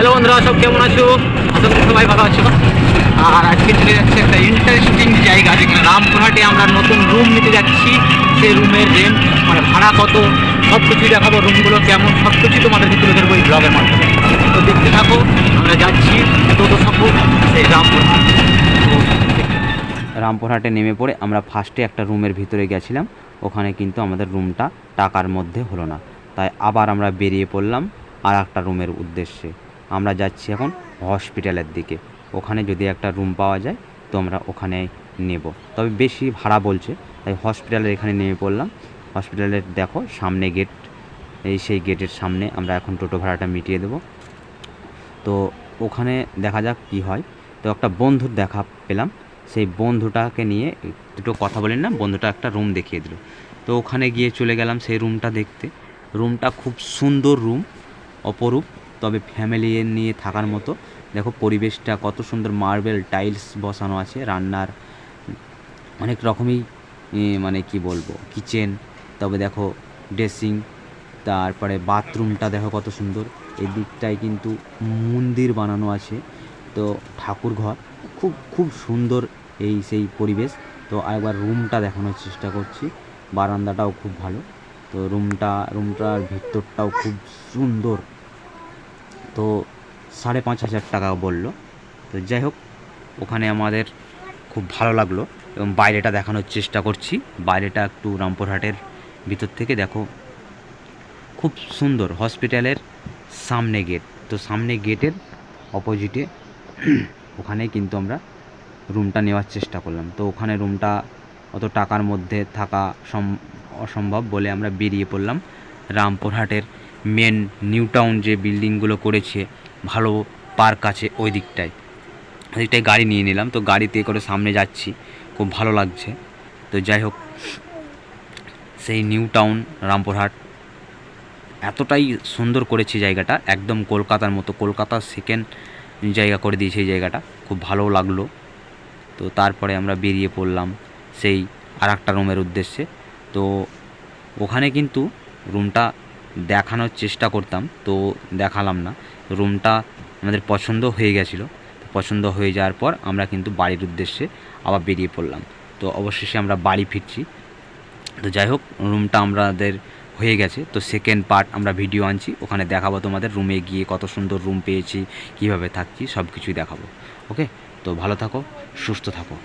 Hello বন্ধুরা, সব কেমন আছো? আশা করি সবাই ভালো আছো। আর আজকে চলে যাচ্ছে একটা ইন্টারেস্টিং জায়গা, যেখানে রামপুরহাটে আমরা নতুন রুম নিতে যাচ্ছি। সেই রুমের রেন্ট, মানে ভাড়া কত, সব কিছুই দেখাবো। রুমগুলো কেমন, সব কিছুই তোমাদেরকে তুলে ধরবো এই ব্লগের মাধ্যমে। তো দেখতে থাকো, আমরা যাচ্ছি টোটো সফর সেই রামপুরহাট। তো রামপুরহাটে নেমে পড়ে আমরা ফার্স্টে একটা রুমের ভিতরে গেছিলাম। ওখানে কিন্তু আমাদের রুমটা টাকার মধ্যে হলো না, তাই আবার আমরা বেরিয়ে পড়লাম আর একটা রুমের উদ্দেশ্যে। আমরা যাচ্ছি এখন হসপিটালের দিকে। ওখানে যদি একটা রুম পাওয়া যায় তো আমরা ওখানে নেব, তবে বেশি ভাড়া বলছে, তাই হসপিটালের এখানে নেমে পড়লাম। হসপিটালের দেখো সামনে গেট, সেই গেটের সামনে আমরা এখন টোটো ভাড়াটা মিটিয়ে দেব। তো ওখানে দেখা যাক কি হয়। তো একটা বন্ধুর দেখা পেলাম, সেই বন্ধুটাকে নিয়ে দুটো কথা বলেন না, বন্ধুটা একটা রুম দেখিয়ে দিল। তো ওখানে গিয়ে চলে গেলাম সেই রুমটা দেখতে। রুমটা খুব সুন্দর রুম, অপরূপ, তবে ফ্যামিলি নিয়ে থাকার মতো। দেখো পরিবেশটা কত সুন্দর, মার্বেল টাইলস বসানো আছে, রান্নার অনেক রকমই মানে কি বলবো, কিচেন, তবে দেখো ড্রেসিং, তারপরে বাথরুমটা দেখো কত সুন্দর। এই দিকটায় কিন্তু মন্দির বানানো আছে, তো ঠাকুর ঘর, খুব খুব সুন্দর এই সেই পরিবেশ। তো আরেকবার রুমটা দেখানোর চেষ্টা করছি। বারান্দাটাও খুব ভালো। তো রুমটার ভিতরটাও খুব সুন্দর। তো 5,500 টাকা বললো। তো যাই হোক, ওখানে আমাদের খুব ভালো লাগলো এবং বাইরেটা দেখানোর চেষ্টা করছি। বাইরেটা একটু রামপুরহাটের ভিতর থেকে দেখো, খুব সুন্দর। হসপিটালের সামনে গেট, তো সামনে গেটের অপোজিটে ওখানে কিন্তু আমরা রুমটা নেওয়ার চেষ্টা করলাম। তো ওখানে রুমটা অত টাকার মধ্যে থাকা অসম্ভব বলে আমরা বেরিয়ে পড়লাম রামপুরহাটের মেন নিউ টাউন যে বিল্ডিংগুলো করেছে, ভালো পার্ক আছে ওই দিকটায় গাড়ি নিয়ে নিলাম। তো গাড়িতে করে সামনে যাচ্ছি, খুব ভালো লাগছে। তো যাই হোক, সেই নিউ টাউন রামপুরহাট এতটাই সুন্দর করেছে জায়গাটা, একদম কলকাতার মতো, কলকাতার সেকেন্ড জায়গা করে দিয়েছে এই জায়গাটা, খুব ভালো লাগলো। তো তারপরে আমরা বেরিয়ে পড়লাম সেই আর একটা রুমের উদ্দেশ্যে। তো ওখানে কিন্তু রুমটা দেখানোর চেষ্টা করতাম, তো দেখালাম না। রুমটা আমাদের পছন্দ হয়ে গেছিলো। পছন্দ হয়ে যাওয়ার পর আমরা কিন্তু বাড়ির উদ্দেশ্যে আবার বেরিয়ে পড়লাম। তো অবশেষে আমরা বাড়ি ফিরছি। তো যাই হোক, রুমটা আমাদের হয়ে গেছে। তো সেকেন্ড পার্ট আমরা ভিডিও আনছি, ওখানে দেখাবো তোমাদের রুমে গিয়ে কত সুন্দর রুম পেয়েছি, কীভাবে থাকছি, সব কিছুই দেখাবো। ওকে, তো ভালো থাকো, সুস্থ থাকো।